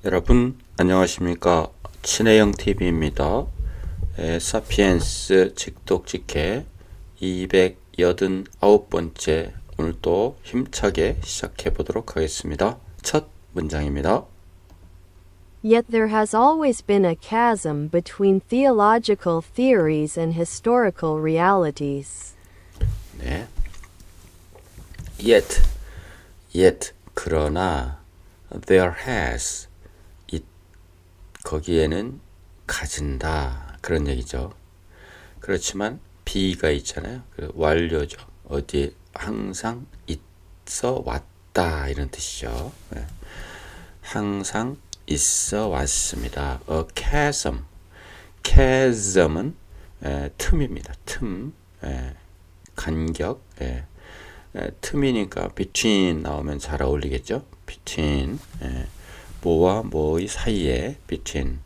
여러분 안녕하십니까. 친해영 TV입니다. 사피엔스 직독직해 289번째 오늘 또 힘차게 시작해 보도록 하겠습니다. 첫 문장입니다. Yet there has always been a chasm between theological theories and historical realities. 네. Yet 그러나 there has 거기에는 가진다 그런 얘기죠. 그렇지만 be가 있잖아요. 그 완료죠. 어디에 항상 있어 왔다 이런 뜻이죠. 네. 항상 있어 왔습니다. A chasm은 틈입니다. 틈, 간격. 틈이니까 between 나오면 잘 어울리겠죠. between 뭐와 뭐의 사이에 between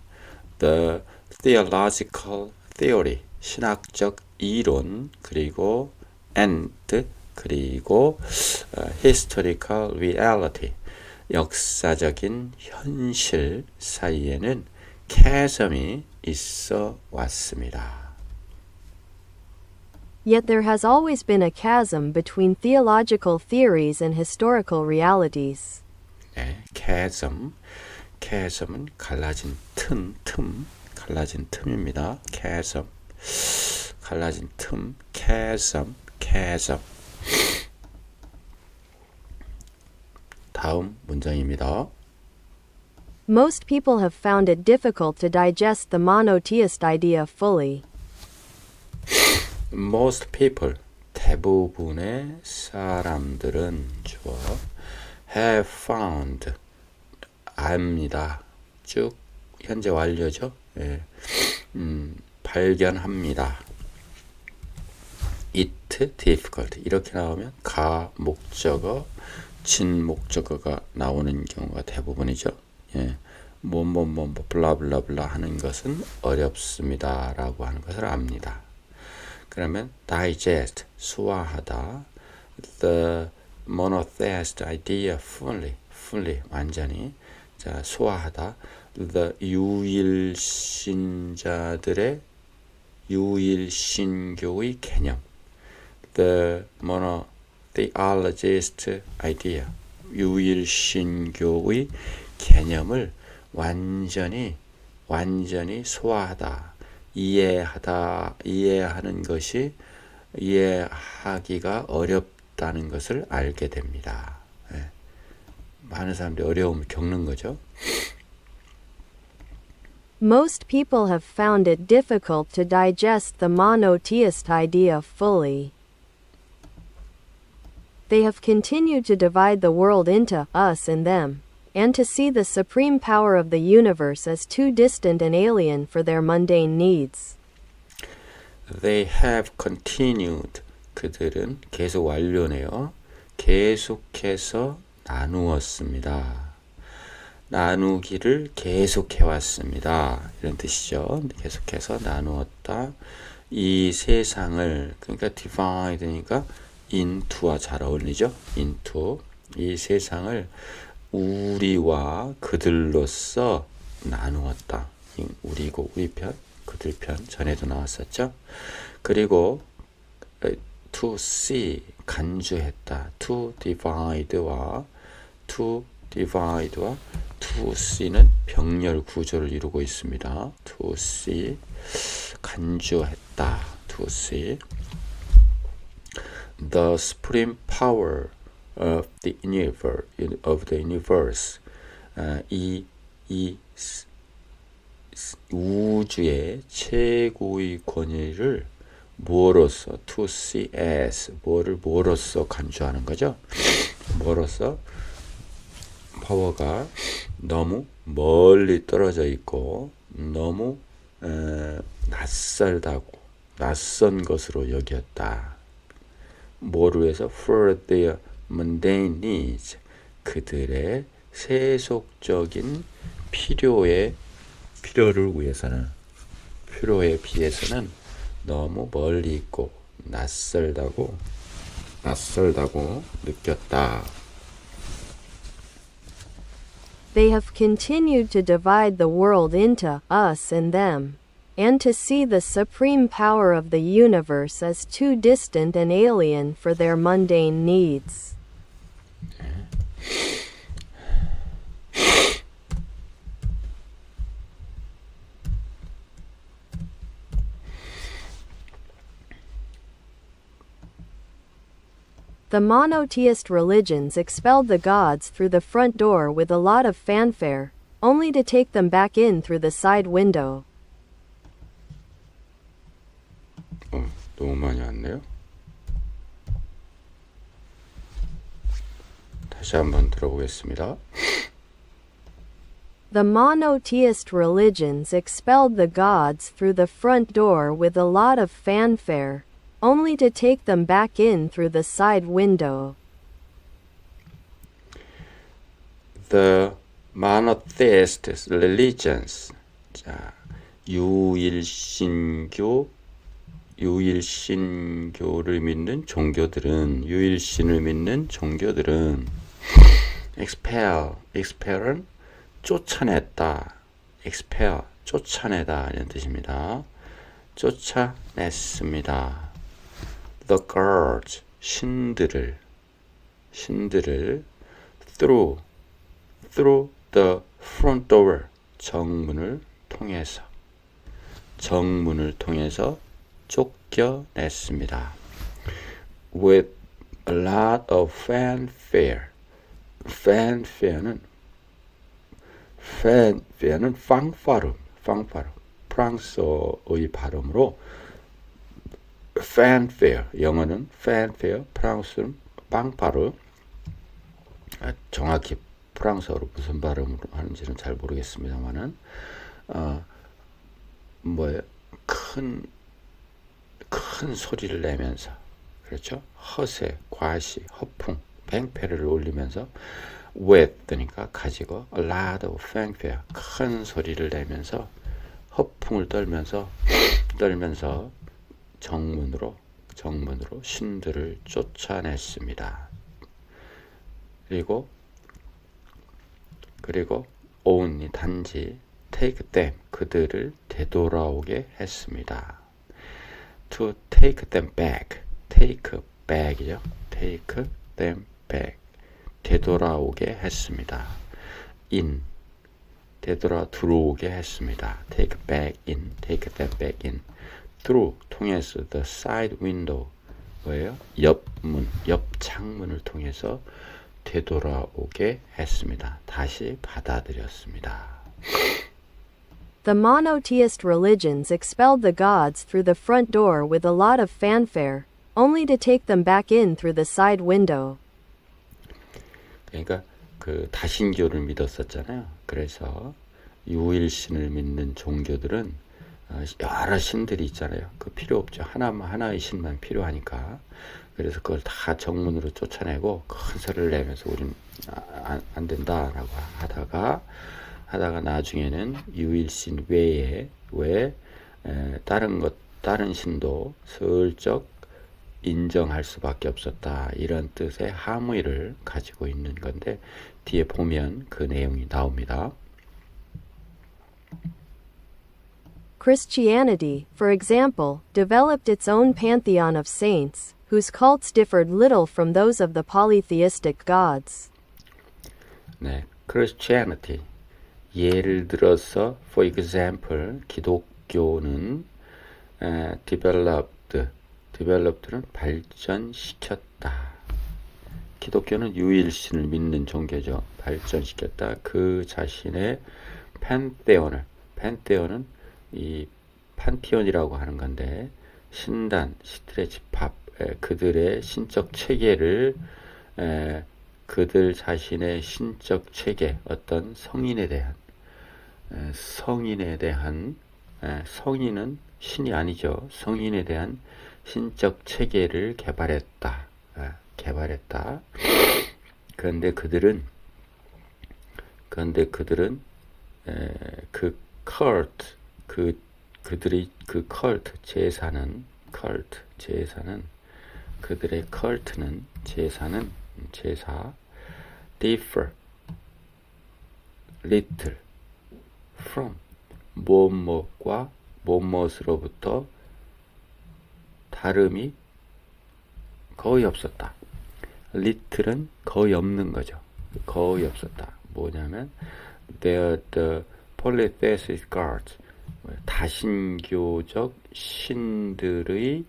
the theological theory 신학적 이론 그리고 and 그리고 historical reality 역사적인 현실 사이에는 chasm이 있어 왔습니다. Yet there has always been a chasm between theological theories and historical realities. 네, chasm은 갈라진 갈라진 틈입니다. chasm, 갈라진 틈, chasm. 다음 문장입니다. Most people have found it difficult to digest the monotheist idea fully. Most people, 대부분의 사람들은 주어 have found, 압니다. 쭉 현재 완료죠. 예. 발견합니다. it difficult 이렇게 나오면 가 목적어, 진 목적어가 나오는 경우가 대부분이죠. 예. 블라블라블라 하는 것은 어렵습니다라고 하는 것을 압니다. 그러면 digest 소화하다, the monotheist idea fully 완전히 자 소화하다, the 유일신교의 개념, the monotheologist idea 유일신교의 개념을 완전히 소화하다. 이해하는 것이 이해하기가 어렵다는 것을 알게 됩니다. 예. 많은 사람들이 어려움을 겪는 거죠. Most people have found it difficult to digest the monotheist idea fully. They have continued to divide the world into us and them, and to see the supreme power of the universe as too distant and alien for their mundane needs. They have continued. 그들은 계속 완료네요. 계속해서 나누었습니다. 나누기를 계속해왔습니다. 이런 뜻이죠. 계속해서 나누었다. 이 세상을 그러니까 divide니까 into와 잘 어울리죠. into 이 세상을 우리와 그들로서 나누었다. 우리고 우리 편, 그들 편 전에도 나왔었죠. 그리고 to see 간주했다. to divide와 to see는 병렬 구조를 이루고 있습니다. to see 간주했다. to see the supreme power of the universe, 이 우주의 최고의 권위를 뭐로서 to see as 뭐로서 간주하는 거죠. 뭐로서 파워가 너무 멀리 떨어져 있고 너무 낯선 것으로 여겼다. 뭐로 해서 for their mundane needs 그들의 세속적인 필요에 비해서는 너무 멀리 있고 낯설다고 느꼈다. They have continued to divide the world into us and them, and to see the supreme power of the universe as too distant and alien for their mundane needs. The monotheist religions expelled the gods through the front door with a lot of fanfare, only to take them back in through the side window. 너무 많이 왔네요. 다시 한번 들어보겠습니다. The monotheist religions expelled the gods through the front door with a lot of fanfare, only to take them back in through the side window. The monotheist religions. 자, 유일신교를 믿는 종교들은 expel은 쫓아냈다. expel, 쫓아내다 이런 뜻입니다. 쫓아냈습니다. The gods, 신들을 through the front door, 정문을 통해서 쫓겨냈습니다. With a lot of fanfare. fanfare는 팡파름, 프랑스어의 발음으로 fanfare, 영어는 fanfare, 프랑스어는 팡파르. 정확히 프랑스어로 무슨 발음으로 하는지는 잘 모르겠습니다만은 큰 소리를 내면서, 그렇죠? 허세, 과시, 허풍, 뱅패를 올리면서 with 뜨니까 가지고 a lot of fanfare, 큰 소리를 내면서 허풍을 떨면서 정문으로 신들을 쫓아냈습니다. 그리고 only 단지 take them, 그들을 되돌아오게 했습니다. To take them back, take back이죠. take them back, 되돌아오게 했습니다. in, 들어오게 했습니다. take them back in. through, 통해서 the side window, 뭐예요? 옆 창문을 통해서 되돌아오게 했습니다. 다시 받아들였습니다. The monotheist religions expelled the gods through the front door with a lot of fanfare, only to take them back in through the side window. 그러니까 그 다신교를 믿었었잖아요. 그래서 유일신을 믿는 종교들은 여러 신들이 있잖아요. 그 필요 없죠. 하나의 신만 필요하니까. 그래서 그걸 다 정문으로 쫓아내고 큰 소리를 내면서 우린 안 된다라고 하다가 나중에는 유일신 외에 다른 신도 슬쩍 인정할 수밖에 없었다. 이런 뜻의 함의를 가지고 있는 건데 뒤에 보면 그 내용이 나옵니다. Christianity, for example, developed its own pantheon of saints, whose cults differed little from those of the polytheistic gods. 네, Christianity. 예를 들어서, for example, 기독교는 developed는 발전시켰다. 기독교는 유일신을 믿는 종교죠. 발전시켰다. 그 자신의 판테온은 이 판티온이라고 하는 건데 신단, 시들의 집합, 그들의 신적 체계를 그들 자신의 신적 체계, 어떤 성인에 대한 성인은 신이 아니죠. 성인에 대한 신적 체계를 개발했다. 그런데 그들은 그 cult, 그들의 그 cult 제사는 그들의 cult는 제사 differ, little from 무엇과 무엇으로부터 다름이 거의 없었다. little은 거의 없는 거죠. 거의 없었다. 뭐냐면 they're the polytheistic gods, 다신교적 신들의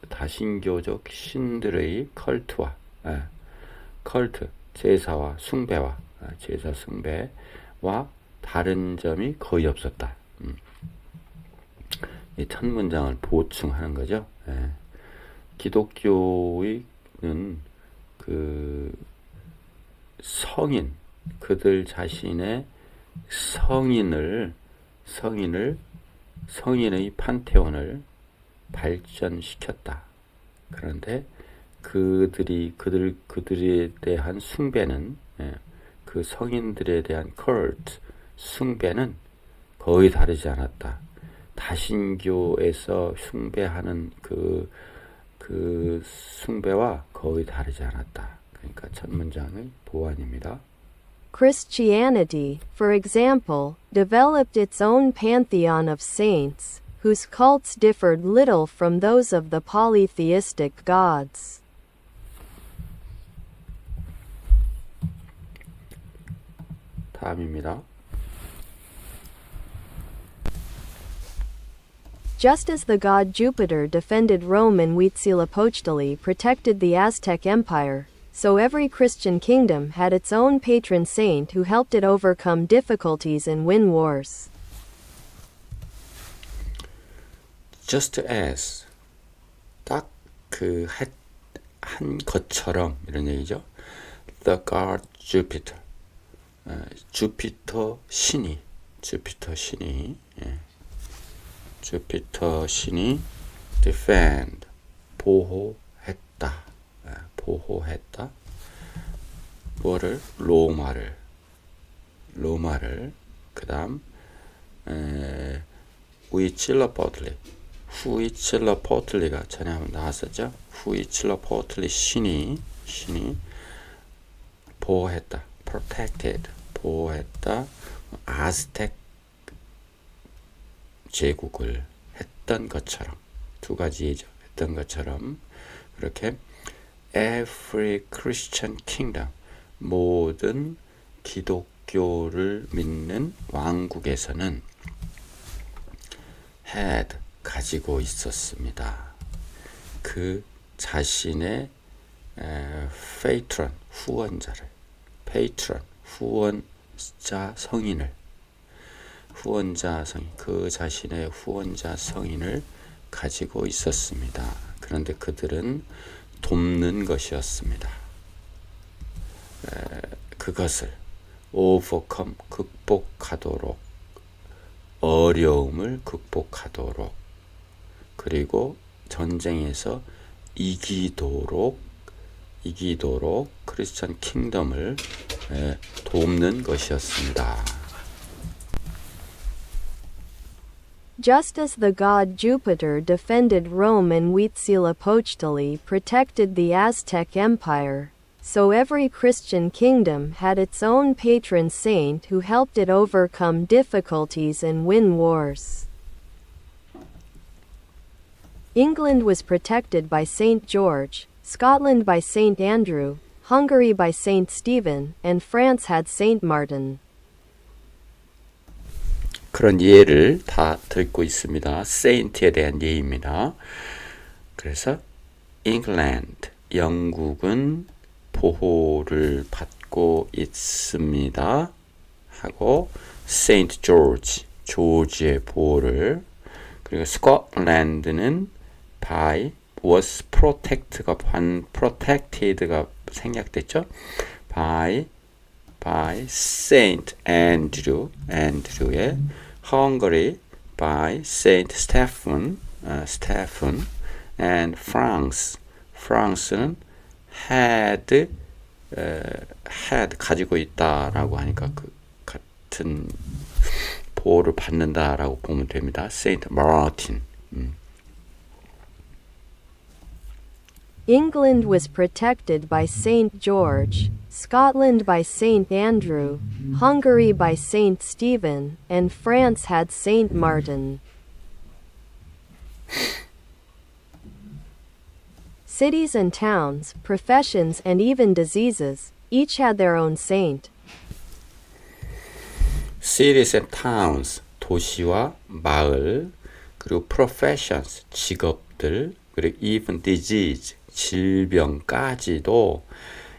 다신교적 신들의 컬트 제사와 숭배와 제사 숭배와 다른 점이 거의 없었다. 이 첫 문장을 보충하는 거죠. 기독교의는 그 성인, 그들 자신의 성인의 판테온을 발전시켰다. 그런데 그들에 대한 숭배는, 그 성인들에 대한 컬트, 숭배는 거의 다르지 않았다. 다신교에서 숭배하는 그 숭배와 거의 다르지 않았다. 그러니까 첫 문장의 보완입니다. Christianity, for example, developed its own pantheon of saints, whose cults differed little from those of the polytheistic gods. 다음입니다. Just as the god Jupiter defended Rome and Huitzilopochtli protected the Aztec Empire, so every Christian kingdom had its own patron saint who helped it overcome difficulties and win wars. Just as, 딱 그 한 것처럼 이런 얘기죠. The god Jupiter, 주피터 신이 defend, 보호했다. 뭐를? 로마를. 그 다음 후이칠러포틀리가 전에 한번 나왔었죠. 후이칠러포틀리 신이 보호했다. protected, 보호했다. 아즈텍 제국을 했던 것처럼, 두 가지죠. 했던 것처럼, 그렇게 every Christian kingdom, 모든 기독교를 믿는 왕국에서는 had, 가지고 있었습니다. 그 자신의 patron, 후원자를, 후원자 성인을, 그 자신의 후원자 성인을 가지고 있었습니다. 그런데 그들은 돕는 것이었습니다. 그것을 overcome, 극복하도록, 어려움을 극복하도록, 그리고 전쟁에서 이기도록 크리스천 킹덤을 돕는 것이었습니다. Just as the god Jupiter defended Rome and Huitzilopochtli protected the Aztec Empire, so every Christian kingdom had its own patron saint who helped it overcome difficulties and win wars. England was protected by Saint George, Scotland by Saint Andrew, Hungary by Saint Stephen, and France had Saint Martin. 그런 예를 다 듣고 있습니다. 세인트에 대한 예입니다. 그래서 England, 영국은 보호를 받고 있습니다. 하고 Saint George, 조지의 보호를, 그리고 Scotland는 by, was protected가 생략됐죠. by Saint Andrew의, Hungary by Saint Stephen, and France는 had 가지고 있다라고 하니까 그 같은 보호를 받는다라고 보면 됩니다. Saint Martin. England was protected by St. George, Scotland by St. Andrew, Hungary by St. Stephen, and France had St. Martin. Cities and towns, professions and even diseases, each had their own saint. Cities and towns, 도시와 마을, 그리고 professions, 직업들, 그리고 even disease, 질병까지도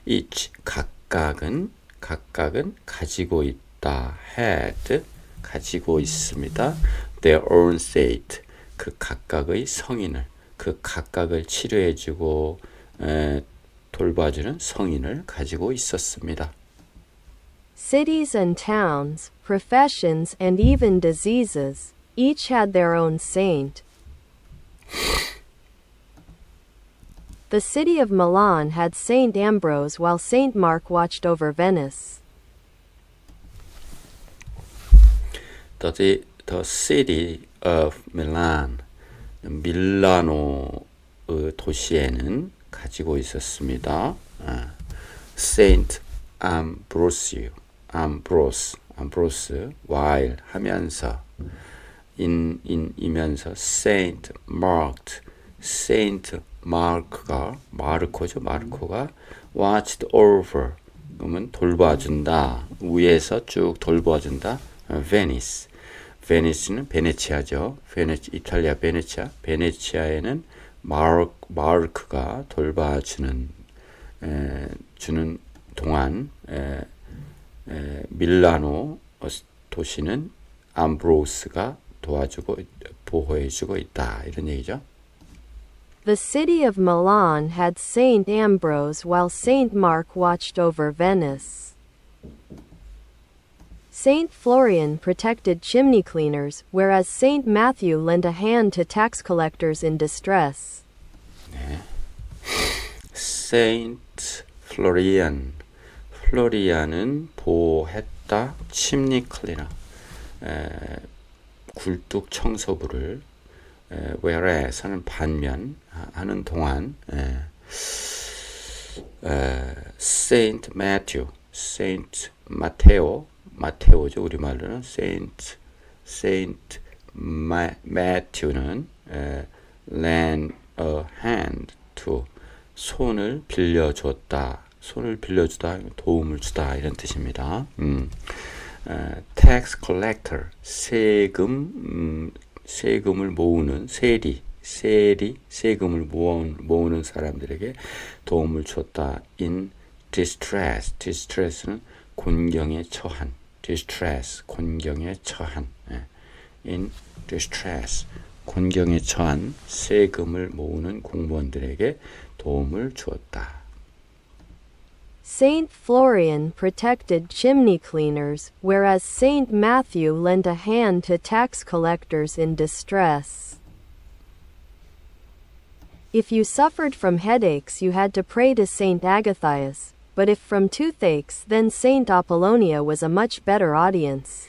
each, 각각은 가지고 있다. had, 가지고 있습니다. their own saint, 그 각각의 성인을, 그 각각을 치료해주고 돌봐주는 성인을 가지고 있었습니다. Cities and towns, professions and even diseases, each had their own saint. The city of Milan had Saint Ambrose while Saint Mark watched over Venice. The city of Milan, 밀라노 도시에는 가지고 있었습니다. Saint Ambrose, while 하면서 이면서 Saint 마르코가 watched over, 그러면 돌봐준다. 위에서 쭉 돌봐준다. 베니스는 베네치아죠. 이탈리아 베네치아에는 마르크가 돌봐주는 주는 동안 밀라노 도시는 암브로스가 도와주고 보호해주고 있다. 이런 얘기죠. The city of Milan had Saint Ambrose while Saint Mark watched over Venice. Saint Florian protected chimney cleaners, whereas Saint Matthew lent a hand to tax collectors in distress. Saint 플로리안은 보호했다. chimney cleaner, 굴뚝 청소부를, whereas는 반면 하는 동안 Saint 마테오죠. 우리말로는 Saint Matthew는 lend a hand to, 손을 빌려주다, 도움을 주다, 이런 뜻입니다. Tax collector, 세금을 모으는 세금을 모으는 사람들에게 도움을 줬다. In distress는 곤경에 처한, in distress, 곤경에 처한 세금을 모으는 공무원들에게 도움을 주었다. Saint Florian protected chimney cleaners, whereas Saint Matthew lent a hand to tax collectors in distress. If you suffered from headaches, you had to pray to Saint Agathias, but if from toothaches, then Saint Apollonia was a much better audience.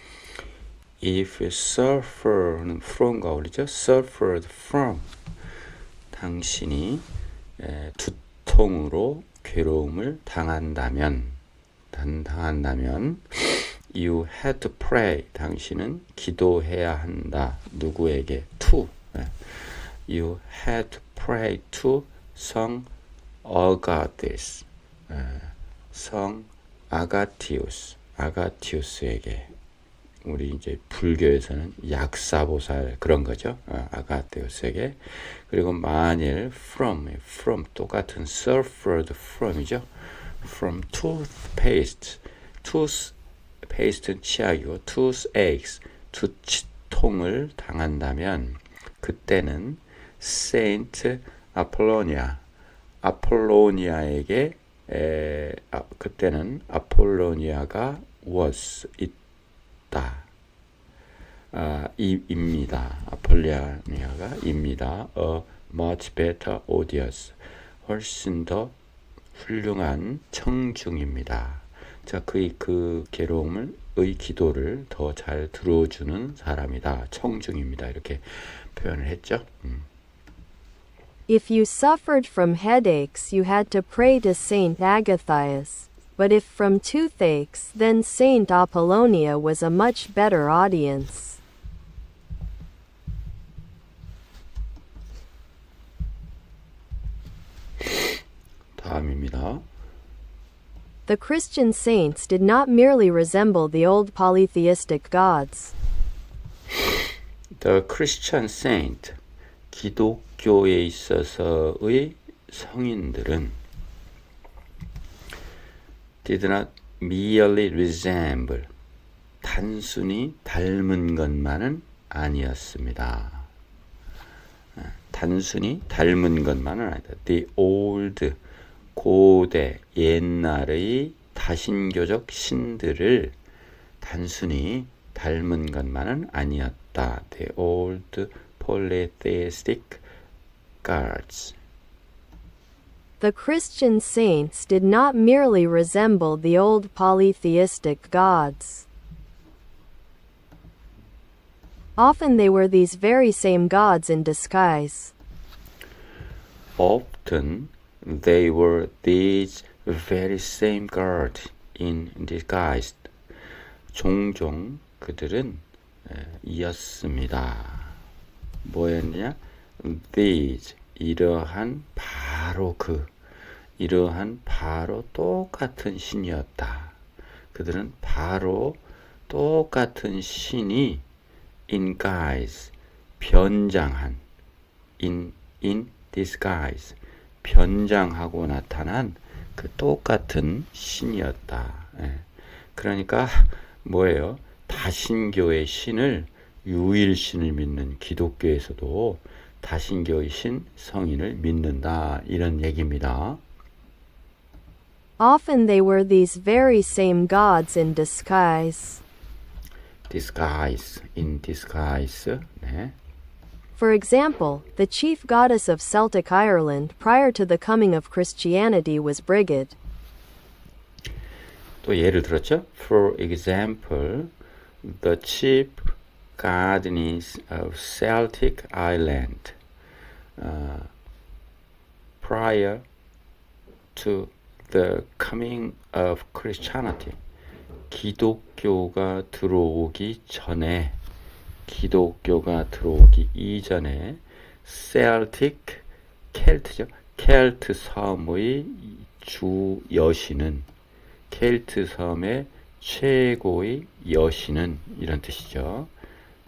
If you suffer는 from가 어울리죠? Suffered from, 당신이 두통으로 괴로움을 당한다면, you had to pray, 당신은 기도해야 한다. 누구에게? To. You had to pray to 성 아가티스, 성 아가티우스에게. 우리 이제 불교에서는 약사보살 그런 거죠. 아가테우스에게. 그리고 만일 from 똑같은 suffered from이죠. from toothpaste는 치약이고 toothaches, 두치통을 당한다면 그때는 Saint 아폴로니아에게 그때는 아폴로니아가 was 입니다. 아폴로니아가 입니다. A much better audience, 훨씬 더 훌륭한 청중입니다. 자, 그 괴로움의 기도를 더 잘 들어주는 사람이다. 청중입니다. 이렇게 표현을 했죠. If you suffered from headaches, you had to pray to Saint Agathias, but if from toothaches, then Saint Apollonia was a much better audience. 다음입니다. The Christian saints did not merely resemble the old polytheistic gods. The Christian saint, 기독교에 있어서의 성인들은 did not merely resemble, 단순히 닮은 것만은 아니었습니다. 단순히 닮은 것만은 아니다. The old, 고대, 옛날의 다신교적 신들을 단순히 닮은 것만은 아니었다. The old polytheistic gods. The Christian saints did not merely resemble the old polytheistic gods. Often they were these very same gods in disguise. Often they were these very same gods in disguise. 종종 그들은 이었습니다. 뭐였냐? These, 이러한 바로 이러한 바로 똑같은 신이었다. 그들은 바로 똑같은 신이 in guise, 변장한, in disguise, 변장하고 나타난 그 똑같은 신이었다. 그러니까 뭐예요? 다신교의 신을, 유일신을 믿는 기독교에서도 다신교의 신, 성인을 믿는다. 이런 얘기입니다. Often they were these very same gods in disguise. disguise, in disguise. 네. For example, the chief goddess of Celtic Ireland prior to the coming of Christianity was Brigid. 또 예를 들었죠? For example, the chief goddess of Celtic Ireland prior to the coming of Christianity. 기독교가 들어오기 이전에 셀틱, 켈트죠. 켈트 섬의 주 여신은, 켈트 섬의 최고의 여신은, 이런 뜻이죠.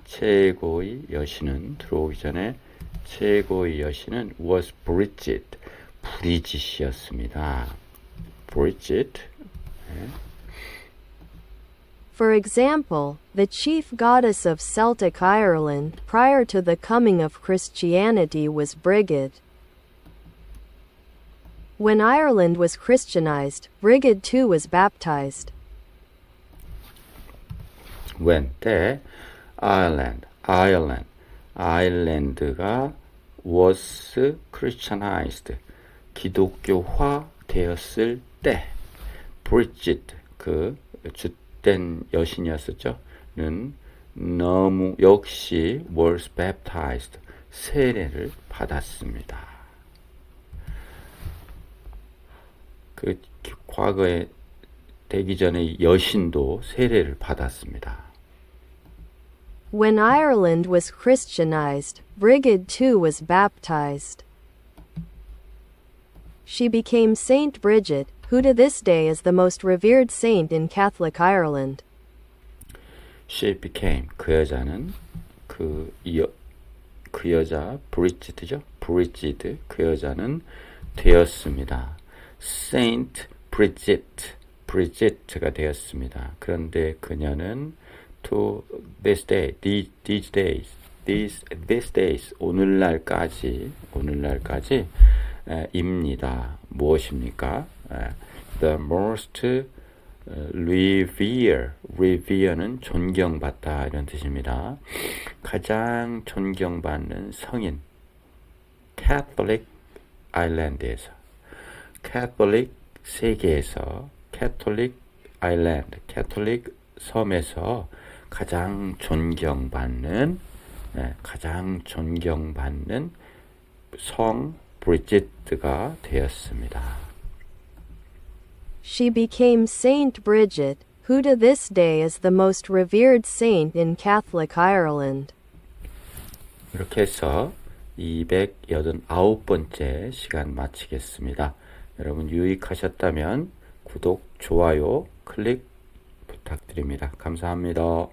최고의 여신은, 들어오기 전에 최고의 여신은 was Bridget, 브리짓이었습니다. Bridget. 네. For example, the chief goddess of Celtic Ireland prior to the coming of Christianity was Brigid. When Ireland was Christianized, Brigid too was baptized. When 때 아일랜드가 was Christianized, 기독교화 되었을 때, Bridget, 그 주된 여신이었었죠. 는 너무 역시 was baptized, 세례를 받았습니다. 그 과거에 되기 전에 여신도 세례를 받았습니다. When Ireland was Christianized, Brigid too was baptized. She became Saint Bridget, who to this day is the most revered saint in Catholic Ireland. She became, 그 여자는 그 여자 브리짓이죠. 브리짓, 그 여자는 되었습니다. Saint Bridget, 브리짓가 되었습니다. 그런데 그녀는 to this day, these days, 오늘날까지 입니다. 무엇입니까? The most revere는 존경받다, 이런 뜻입니다. 가장 존경받는 성인, Catholic Island에서, Catholic 세계에서, Catholic Island, Catholic 섬에서 가장 존경받는 성 브리짓가 되었습니다. She became Saint Bridget, who to this day is the most revered saint in Catholic Ireland. 이렇게 해서 289번째 시간 마치겠습니다. 여러분 유익하셨다면 구독, 좋아요, 클릭 부탁드립니다. 감사합니다.